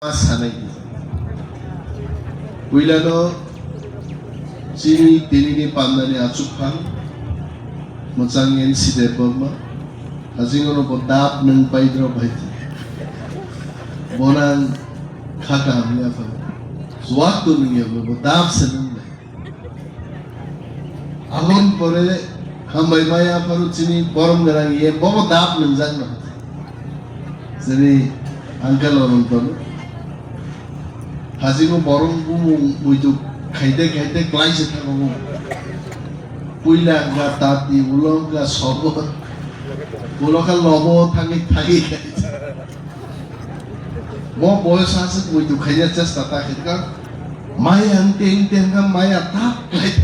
sanay. Wilano sini tinini pandani acupan mocangen sidepama asingono bodap neng paidro baiti bonan khaka hamya fa waktu neng ya bodap seneng alon pore hambai maya paru sini borom garang ye bobo dap neng jang sini angkel orang paru 하지고 버런 부모 무이도 가이데 클라이스 타고 পুইলাঙ্গা তাতি উলঙ্গা সব উলকা লব থাকি mo বয়স আছে মুইতো খাইয়া চেষ্টা থাকে কারণ মায়া আনতে মায়া তাপ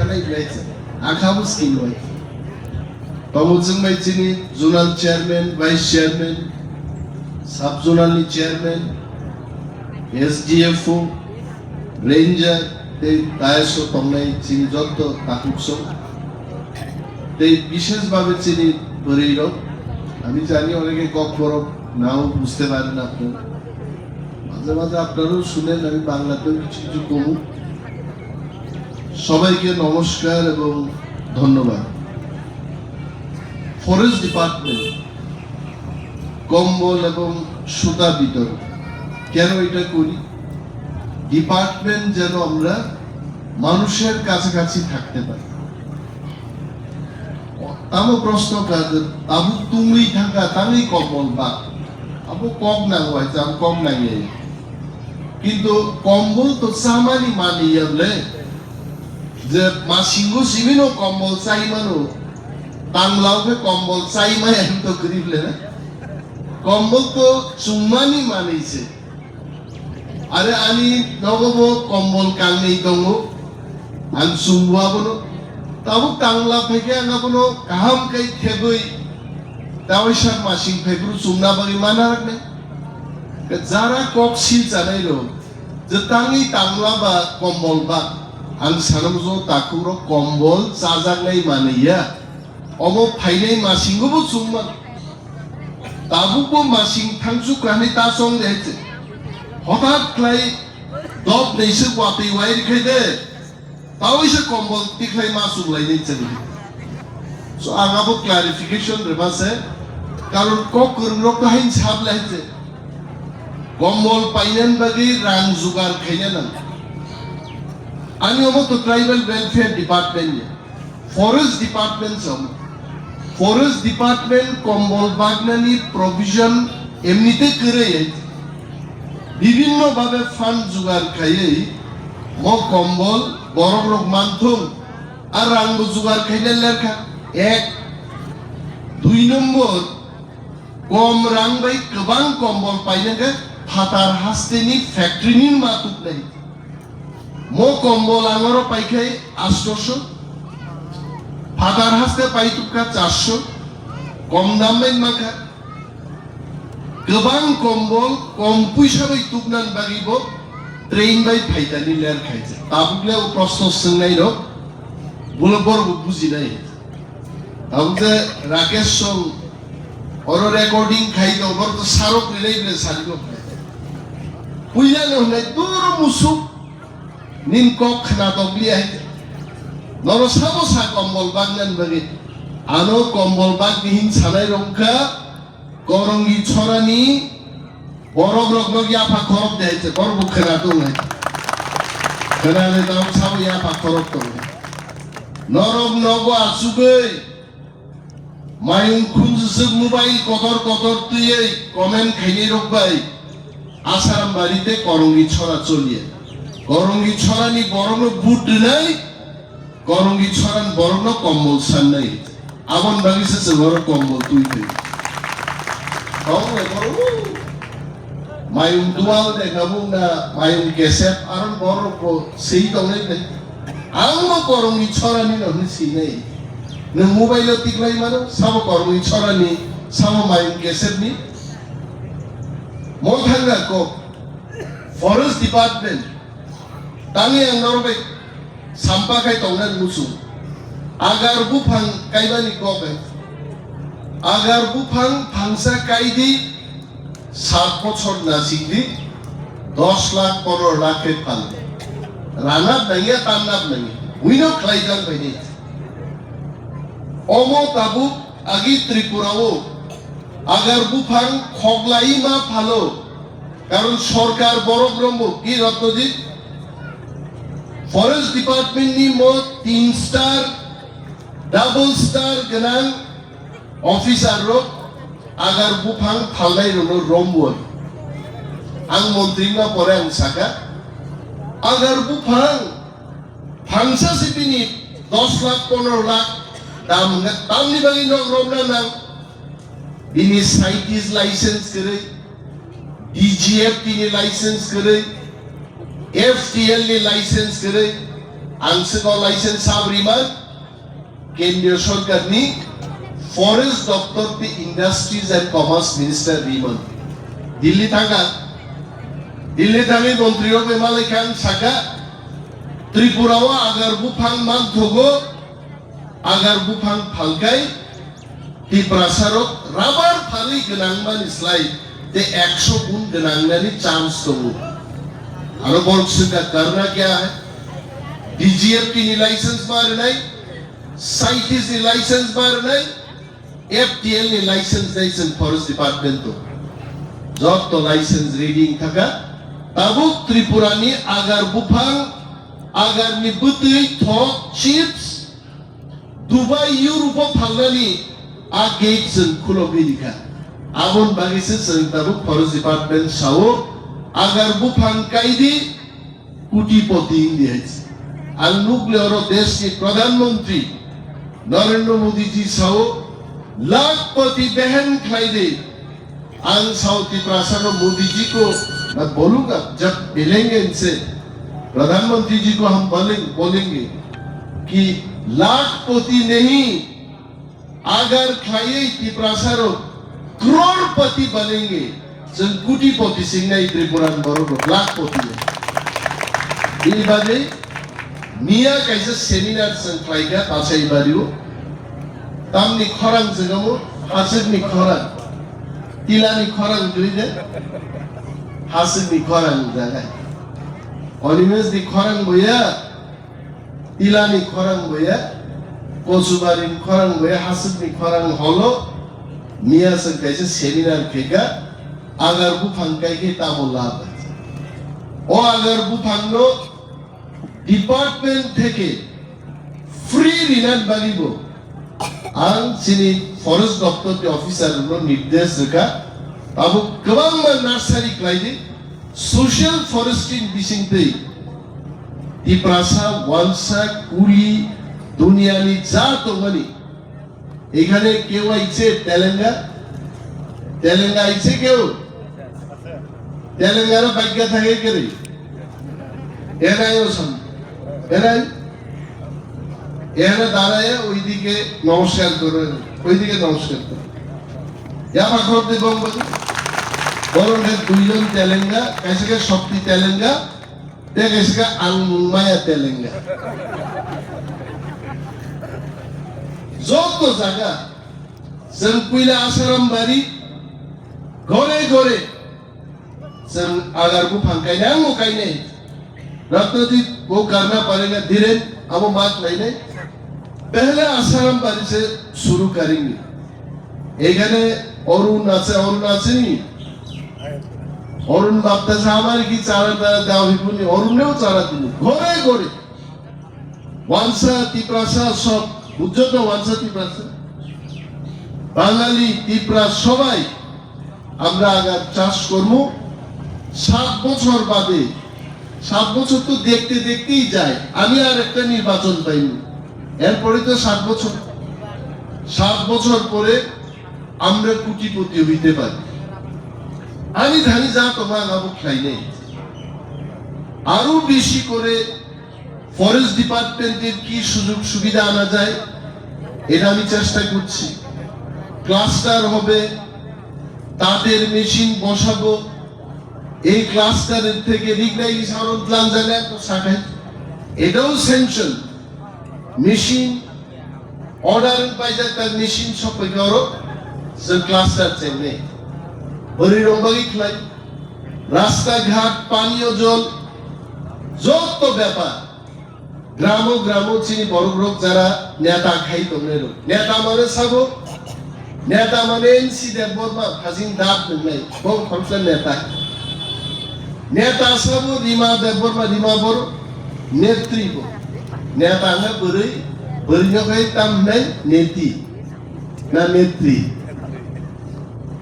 লাইছে আখাবো স্কিন হয় তমুজং মাইচিনি zonal chairman vice chairman sub জোনালনি চেয়ারম্যান এসডিএফও রেঞ্জার এই দায়িত্ব তোমরাই চিনি যত তাকুকছো এই বিশেষভাবে চিনি ধরেইরো আমি জানি অনেকে কক বরফ নাও বুঝতে পারেন আপনারা মাঝে মাঝে আপনারাও শুনেন আমি বাংলাতেও কিছু কিছু কমু সবাইকে নমস্কার এবং ধন্যবাদ ফরেস্ট ডিপার্টমেন্ট কম্বল এবং সুতা বিতরণ কেন এটা করি ডিপার্টমেন্ট যেন আমরা মানুষের কাছাকাছি থাকতে পারি তামো প্রশ্ন কাজে আবু তুমি থাকা তামি কম্বল বা আবু কম না হয় আম কম না গিয়ে কিন্তু কম্বল তো সামানি মানি যাবলে যে মাসিঙ্গু সিমিনো কম্বল চাই মানো তাংলাওকে কম্বল চাই মাই আমি তো গরিবলে না কম্বল তো চুম্মানি মানিছে আরে আমি নগব কম্বল কাংনি দङ আন সুমবাবনো তাবো তাংলা ফেকে আঙাবনো কাহাম কাই থেগই দাওইসা মাসিং ফেগ্রু সুমনা বাগি মানা রাখনে যারা কক্সি জানাইলো যে তাংনি তাংলা বা কম্বল বা আন সানমজো তাকুরো কম্বল চাজাগলাই মানিয়া অমো ফাইনাই মাসিংগবো সুমমা তাবুকো মাসিং থাংসু ক্রানি তা সং দেছে হঠাৎ ক্লাই দব নেইসে ওয়াতে ওয়াইর খাইদে তাওইসে কম্বল তিখলাই মাসু লাইনে চলি সো আগাবো ক্লারিফিকেশন রেবাসে কারণ কোকর রক হাইন ছাব লাইছে কম্বল পাইনেন বাগি রাং জুগার খাইনে না আমি অমত tribal welfare department forest department সম ফরেস্ট ডিপার্টমেন্ট কম্বল বাগনানি প্রভিশন এমনিতে করে বিভিন্ন ভাবে ফান্ড জোগাড় খাইয়ে ম কম্বল বড় বড় মানথুম আর রাঙ্গ জোগাড় খাইলে লেখা এক দুই নম্বর কম রাং বাই গোबां কম্বল পাইনে ফাতার হাস্তেনি ফ্যাক্টরিনি মাতুক নাই ম কম্বল আঙরো পাইখাই 800 ফাতার হাস্তে পাইতুকা 400 কম দাম বাই মাখা गोबां कम्बल कम पैसा बाय तुकनान बागिबो ट्रेन बाय फाइदानि लेर खाइছে তাবুকলে ও প্রশ্ন সোंनाय র বলে বড় বুঝি নাই তাবুকে রাকেশ সং ওর রেকর্ডিং খাইতো ওর তো সারক রিলেইলে সারিগো পুইলা নলে দূর মুসু নিন কক খানা দবলি আই নর সাবো সা কম্বল বাগনান বাগি আনো কম্বল বাগনিহিন সানাই রংকা করঙ্গি ছড়ানি বরফ রগলগি আফা খরব দেয়ছে বরফ খেলা তো নাই খেলালে দাও ছাবো আফা খরব তো নরম নগ আসুগৈ মায়ুং খুনজুসে মোবাইল কতর তুই কমেন্ট খাইনি রকবাই আসারাম বাড়িতে করঙ্গি ছড়া চলিয়ে করঙ্গি ছড়ানি বরং বুট নাই করঙ্গি ছড়ান বরং কম্বল সান নাই আমন বাগিছে বড় কম্বল তুই Mayung dual deh kamu na mayung gesep aron borok ko sei tong nei ang mo korong ichorani no sini ne mobile tiklai mano samo korong ichorani samo mayung gesep ni mo thanga ko forest department tangi ang norbe sampah kai tongnan musu agar bupang kaibani ko agar bupang bangsa kaidi 7 বছর না শিখলি 10 লাখ 15 লাখে ফালবে রানার নাইয়া তান্নাব নাই উইনো খাইজান বাইনি অমো তাবু আগি ত্রিপুরাও agar বুফাং খগলাই মা ভালো কারণ সরকার বড় ব্রহ্ম কি রত্নজিৎ ফরেস্ট ডিপার্টমেন্টনি মত 3 স্টার ডাবল স্টার গনাং অফিসার রো agar bufang phalnai rono romboi ang montri na pore ang saka agar bufang phangsa sipini 10 lakh 15 lakh dam ni bagi no romna nang ini scientist license kare DGF ni license kare FTL ni license kare angse ko license sabriman kendriyo sarkar ni forest দপ্তর তে industries and commerce minister রিমন দিল্লি থাকা মন্ত্রী হবে মালিকান সাকা ত্রিপুরাও agar বুফাং মান ধগো agar বুফাং ফালকাই ত্রিপ্রাসারক rubber ফালি গনাংমান ইসলাই তে 100 গুণ গনাংনানি চান্স দङ আরো বলছিকা করনা क्या है डीजीएफ की लाइसेंस मार नहीं साइटिस की लाइसेंस मार नहीं FTL ni license license forest department to job to license reading thaka tabuk Tripura ni agar bufang agar ni butui thok chips Dubai Europe phalani a gates and khulobi dikha abon bagise sen tabuk forest department sao agar bufang kaidi কুটিপতি দিয়েছে আর নুক্লিয়ার দেশ के प्रधानमंत्री Narendra Modi ji sao लाखपति बहन खाई दे आन Southee प्रासाद Modi ji को मैं बोलूंगा जब मिलेंगे इनसे प्रधानमंत्री जी को हम बोलेंगे कि लाखपति नहीं अगर खाइए प्रासाद करोड़पति बनेंगे जन कुटीपति सिंह नहीं त्रिपुरा बरोबर लाखपति ini bade Mia kaisa seminar sengklaiga pasai bariu tamni khorang jagamu hasibni khorang tilani khorang duide hasibni khorang jaga olimes di khorang boya tilani khorang boya kosubarin khorang boya hasibni khorang holo Mia seng kaisa seminar kega agar bu phangkai ke tamolab o agar bu phangno department থেকে free রিনান বাগিব আং সিনি forest দপ্তর के officer नो निर्देश রেখা আবু গোবাং নার্সারি ক্লাইদি সোশ্যাল ফরেস্ট্রি বিসিংতে টিপ্রাসা ওয়ানসা কুলি দুনিয়ানি যা তোমনি এখানে কেউ আইছে তেলেঙ্গা আইছে কেউ তেলেঙ্গার ভাগ্য থাকে কেরে এরাইও সম এরাই এরা দাঁড়ায় ওইদিকে নমস্কার করে ওইদিকে নমস্কার করে ইয়া পাখর দেবং বলে বরং দুইজন তেলেঙ্গা কাইসকে শক্তি তেলেঙ্গা তে কাইসকে আলমুমায়া তেলেঙ্গা যত জায়গা जों कुइला आसाराम बारी घरे घरे जों आगारखौ फांकायनांगौ गायनाय रत्नजीत वो करना पड़ेगा धीरे अब वो बात नहीं है पहले आसाराम बारी से शुरू करेंगे एखाने अरुण আছে নি অরুণ বাপ্তাসা আমার কি চারা তারা দেওয়া হইবনি অরুণেও চারা দিল ঘরে ঘরে ওয়ানসা তিপ্রাসা সব বুঝছো তো ওয়ানসা তিপ্রাসা বাঙালি তিপ্রা সবাই আমরা আগার চাষ করব 7 বছর বাদে 7 বছর তো দেখতে দেখতেই যায় আমি আর একটা নির্বাচন পাইনি এরপরে তো 7 বছর পরে আমরা কোটিপতি হইতে পারি আমি জানি যা তোমার নামক খাই নেই আরো বেশি করে ফরেস্ট ডিপার্টমেন্টের কি সুযোগ সুবিধা আনা যায় এটা আমি চেষ্টা করছি ক্লাস্টার হবে তাদের মেশিন বসাবো এই ক্লাস্টারের থেকে রিগনাইজ সারন প্ল্যান জায়গা তো শাখায় এটাও সেনশন মেশিন অর্ডার পাইছে তার মেশিন সব করো যে ক্লাস্টার চাইলে বড়ি রম্বাগি খেলাই রাস্তাঘাট, পানীয় জল, যত ব্যাপার গ্রাম চিনি বড় বড় যারা নেতা খাই তোমরা নেতা মানে সাবো নেতা মানে এনসি দেব বর্মা ফাজিং দাব নাই বং খরচা নেতা সাবো রিমা দেব বর্মা রিমা বড় নেত্রী নেতা না বড়ই বড়িনো খাই তাম নাই নেতি না নেত্রী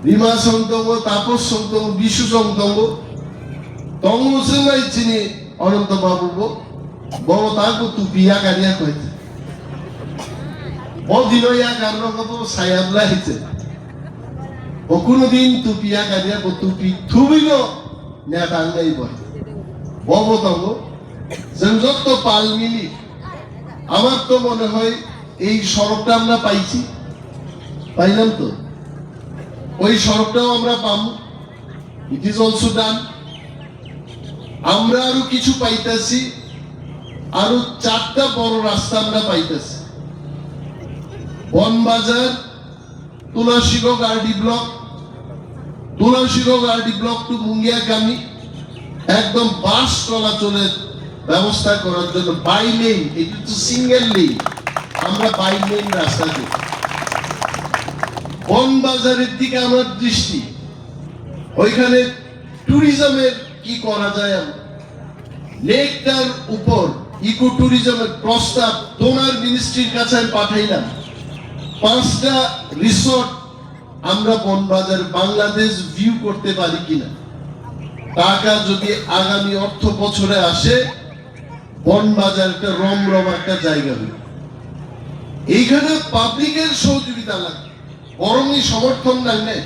রিমা সন্তঙ্গ তাপস সন্তঙ্গ বিশু সন্তঙ্গ তঙ্গ সঙ্গাই চিনি অনন্ত বাবু বড় তাকে টুপিয়া গাড়িয়া কইছে দিনইয়া কারণ সায়াবলা হয়েছে ও কোনদিন টুপিয়া গাড়িয়া টুপি থুবিল নেতা নাই বয় ববতঙ্গ जों যত পাল মিলি আমার তো মনে হয় এই সড়কটা আমরা পাইছি পাইলাম তো ওই সড়কটাও আমরা পাবো ইট ইজ অলসো ডান আমরা আরো কিছু পাইতাছি আরো 4টা বড় রাস্তা আমরা পাইতেছি বনবাজার তুলসীগঞ্জ আরডি ব্লক টু মুঙ্গিয়াগামী একদম বাস চলাচলের ব্যবস্থা করার জন্য বাই লেন এটা তো সিঙ্গেল লেন আমরা বাই লেন রাস্তা দিই বনবাজারের দিকে আমার দৃষ্টি ওইখানে ট্যুরিজমের কি করা যায় লেকটার উপর ইকো ট্যুরিজমের প্রস্তাব ডোনার মিনিস্ট্রির কাছে পাঠাইলাম 5টা রিসোর্ট আমরা বনবাজার বাংলাদেশ ভিউ করতে পারি কিনা টাকা যদি আগামী অর্থ বছরে আসে বনবাজার একটা রমরম একটা জায়গা হবে এইখানে পাবলিকের সহযোগিতা লাগে বরং এই সমর্থন লাগবে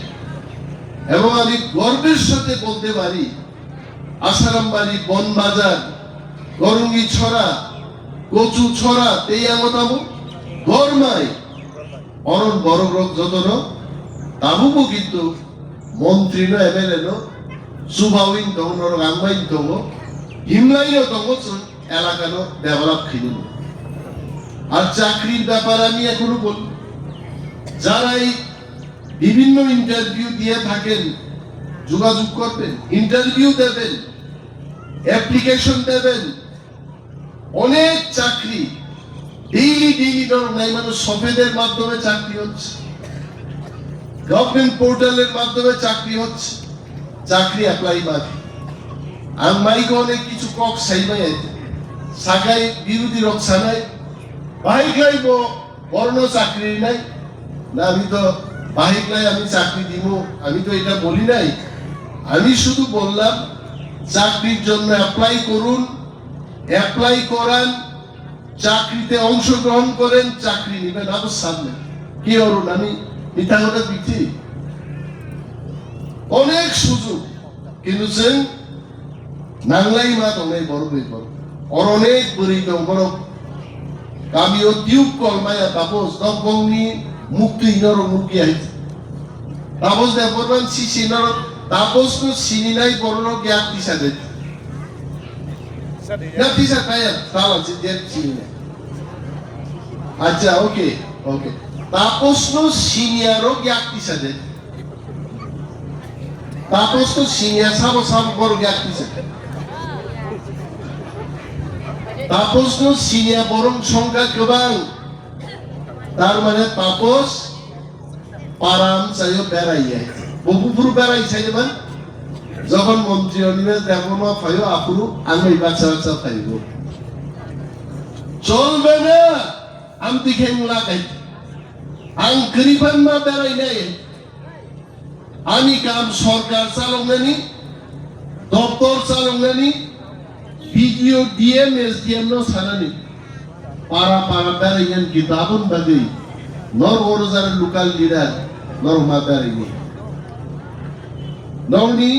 এবং আমি গর্বের সাথে বলতে পারি আসারামবাড়ি বনবাজার গরঙ্গি ছড়া কচু ছড়া তেইয়ামতাবু গরমাই অরণ বড় গ্রহ যতন তাবুবু কিন্তু মন্ত্রী ন এমএলএ ন সুভাউইন দং নর গাংবাইন দং হিমলাইও দং এলাকানো ডেভেলপ খিনিল আর চাকরির ব্যাপার আমি এখনো বলি যারা এই বিভিন্ন ইন্টারভিউ দিয়ে থাকেন যোগাযোগ করবেন ইন্টারভিউ দেবেন অ্যাপ্লিকেশন দেবেন অনেক চাকরি ডেইলি নাই মানে সফেদের মাধ্যমে চাকরি হচ্ছে গভর্নমেন্ট পোর্টালের মাধ্যমে চাকরি হচ্ছে চাকরি অ্যাপ্লাই বাকি আর মাইকে অনেক কিছু কক সাইবাই আছে সাকাই বিরোধী রক্ষা নাই বাইক লাইব বর্ণ চাকরি নাই না আমি তো বাইক লাই আমি চাকরি দিব আমি তো এটা বলি নাই আমি শুধু বললাম চাকরির জন্য অ্যাপ্লাই করুন অ্যাপ্লাই করান চাকরিতে অংশগ্রহণ করেন চাকরি নেবেন আবার সামনে কি করুন আমি মিথ্যা কথা দিচ্ছি অনেক সুযোগ কিন্তু সেন নাংলাই মা তোমরাই বড় বড় ওর অনেক বড়ি দং বড় কামিও টিউব কলমায়া তাপস দবংনি মুক্তি ইনর মুক্তি আইছে তাপস দে বর্মান সিসি ইনর তাপস কো সিনিলাই বড় গ্যাপ দিছা দে না দিছা কায়া তালা যে সিনি আচ্ছা ওকে তাপস নো সিনিয়রও গ্যাপ দিছা দে তাপস তো সিনিয়র সাব বড় গ্যাপ দিছা তাপস নো সিনিয়র বরং সংখ্যা গোবাং তার মানে তাপস পারাম চাইও বেড়াইয়া বহুপুরু বেড়াই চাইবে যখন মন্ত্রী অনিমেষ দেবমা ফাইও আপুরু আমি বাচ্চা ফাইব চলবে না আমি খেমলা গাই আং করিবান মা বেড়াই নাই আমি কাম সরকার চালংনানি দপ্তর চালংনানি ভিডিও ডিএম এসডিএম নো সানানি পারা বেড়াইয়ান কিতাবন বাগৈ নর ওরজার লোকাল লিডার নরমা বেড়াইনি ননি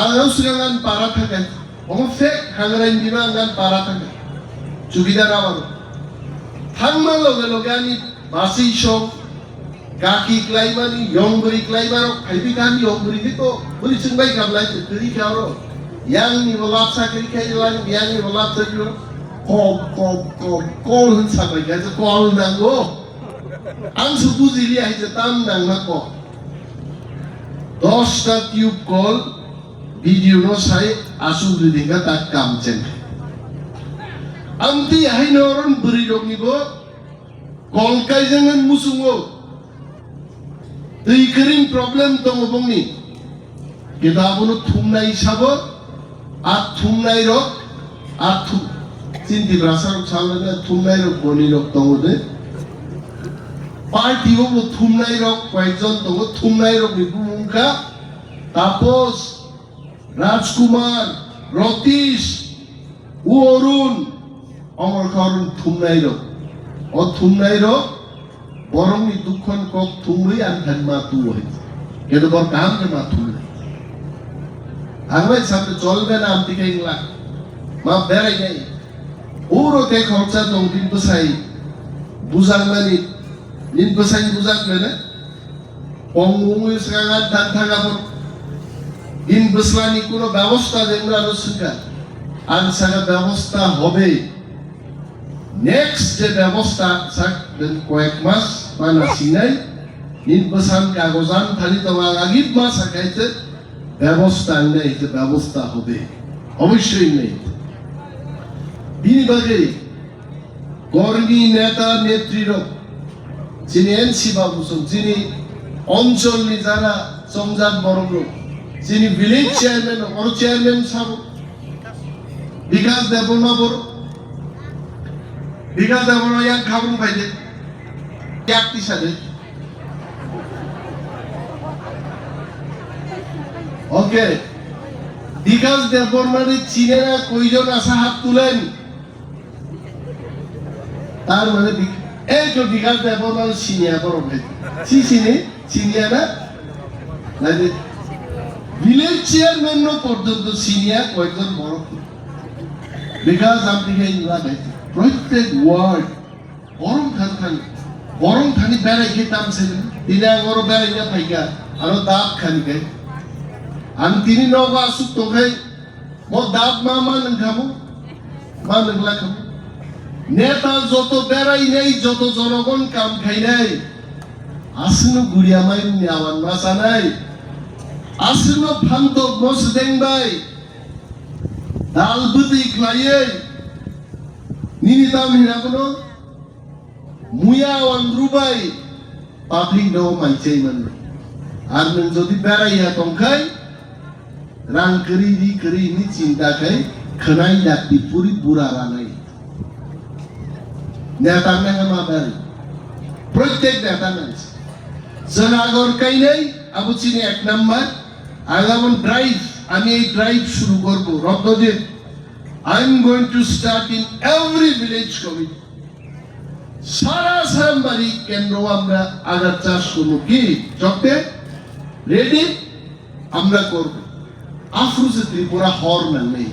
আঙাও সিগাঙ্গান পারা থাকেন অমফে হাংরাইন দিবা আঙ্গান পারা থাকেন সুবিধার আমার থাকমা লগে আমি বাসি সব গাকি ক্লাইমানি ইয়ংগরি ক্লাইমার খাইবি গানি ইয়ংগরি তো বলি চিংবাই গাবলাই তরি খাওরো ইয়াংনি বলাপ সাকরি খাইলান ইয়াংনি বলাপ সাকরি কল সাবাই গাছে কল নাঙ্গো আং সুবুজিলি আইছে তাম নাঙ্গা ক 10টা tube call video no sai asu ridinga tak kam chen amti hai noron buri rogi bo kolkai jangan musungo tei kering problem tong bongni kita bunu thumnai sabo at thumnai rok at cinti rasa rok chalna thumnai rok boni rok tong de party o thumnai rok kaijon tong thumnai rok ni bumungka tapos Rajkumar, Ratish, Urun, Amar Karun Thumnairo, or Thumnairo, Borong Dukhan Kok Thumri and Hanmatu. Get about Kamatu. I might have to Jolgan am thinking like Ma Beray. Uro take outside on Limpasai, Buzangmani, Limpasai Buzangmane, Pongu is Ragan Tantagabur. In Buslani কোনো ব্যবস্থা যেগুলো আলোচনা আনসারা ব্যবস্থা হবে next যে ব্যবস্থা কয়েক মাস মানে সিনাই নির্বাচন কাগজান থালি তোমার আগিব মাস আকাইতে ব্যবস্থা নেই যে ব্যবস্থা হবে অবশ্যই নেই বিনিবাগে কর্মী নেতা নেত্রীর যিনি এনসি বাবু যিনি অঞ্চল যারা সংজাত বড় যিনি ভিলেজ চেয়ারম্যান or চেয়ারম্যান সাহেব বিকাশ দেবনা বড় বিকাশ দেবনা ইয়াক খাবুন পাইলে একটি সাথে ওকে বিকাশ দেবনারে চিনেরা কয়জন আছে হাত তুলেন তার মানে এই তো বিকাশ দেবনার চিনিয়া বড় ভাই চিনিয়া না Village chairman no portonto senior কয়েকজন বড় because আপনি এই লাগে প্রত্যেক ওয়ার্ড বরং খানি বেড়াই খেতাম ছিলেন তিনি আমার বেড়াই না পাইকা আরো দাঁত খানি খাই আমি তিনি নবা আসুক তো খাই মো দাঁত মা খাবো মা নগলা খাবো নেতা যত বেড়াই নেই যত জনগণ কাম খাই নাই আসনো গুড়িয়া মাই আমার মাসা নাই Asino phanto mos dengbai dal budi klaye nini tam hinakono muya wandrubai paping do manchei man ar nung jodi beraiya tongkai rang keri ni cinta kai khanai dakti puri burara nai neta menga ma bari প্রত্যেক নেতা নাই জনাগর kai nei abu chini ek number আগামন drive আমি এই drive শুরু করব Ratnajit I am going to start in every village committee সারা সামবাড়ি কেন্দ্র আমরা আগার চাষ করব কি চকতে রেডি আমরা করব আফরুজে ত্রিপুরা হর না নেই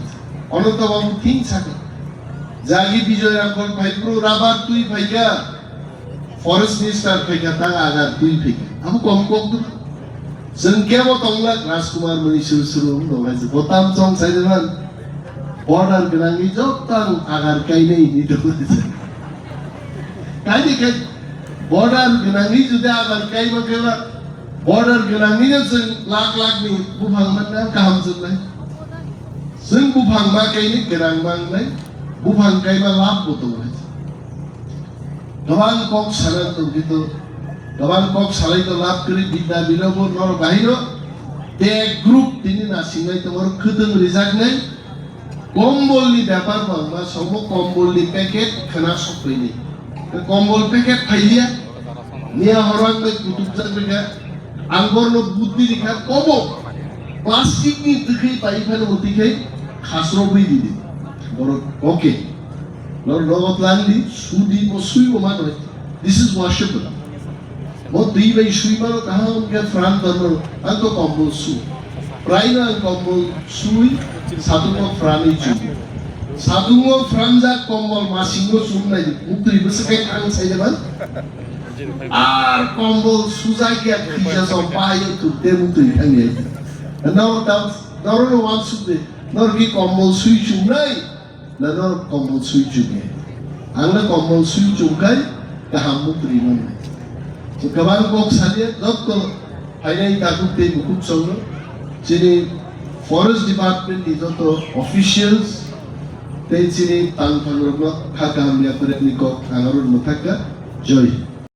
অনন্ত বাবু থিং থাকে জাগি বিজয় রাখল ভাইপ্রো রাবার তুই ভাইকা ফরেস্ট মিনিস্টার ভাইকা তা আগার তুই ভাইকা আমি কম কম जों केबो तंगला राजकुमार मनि सुरु दबाइसे बोताम चंग साइदेमान बॉर्डर गनांगी जतां आगार काइनै नि दबाइसे काइदि के बॉर्डर गनांगी जुदे आगार काइबा केबा बॉर्डर गनांगी जों लाख नि बुफां मानना गाहाम जोंलाय जों बुफां मा काइनि गरां मांलाय बुफां काइबा लाभ बतो गोबां कक सारा तो कितो Gawan kok salai to lap kiri bida bila bo nor bahiro te group tini nasingai to mor khudung rizak nai kombol ni byapar bangba somo kombol ni packet khana sopai ni kombol packet phailia niya horang me kutub jak bega angor no buddhi likha kobo plastic ni dikhai pai phane oti khai khasro bui didi boro okay nor logot landi sudi mo sui mo man this is worshipable mo dui bai sui maro kaha unke fran dano anto kombol su praina kombol sui sadungo frani chu sadungo franja kombol masingo sumnai utri besake kang saijaban ar kombol suzai khija so payo tu temutri ange now that no one should nor ki kombol sui chunai na nor kombol sui chunge angla kombol sui chungkai kahamutri man so kawan kok sadia doktor hainai takut te bukut songno chini forest department নিজত officials তেইচিনি তাং থাঙ্গরম খাকা হামলিয়া করে নিকট আঙারুন মথাকা জয়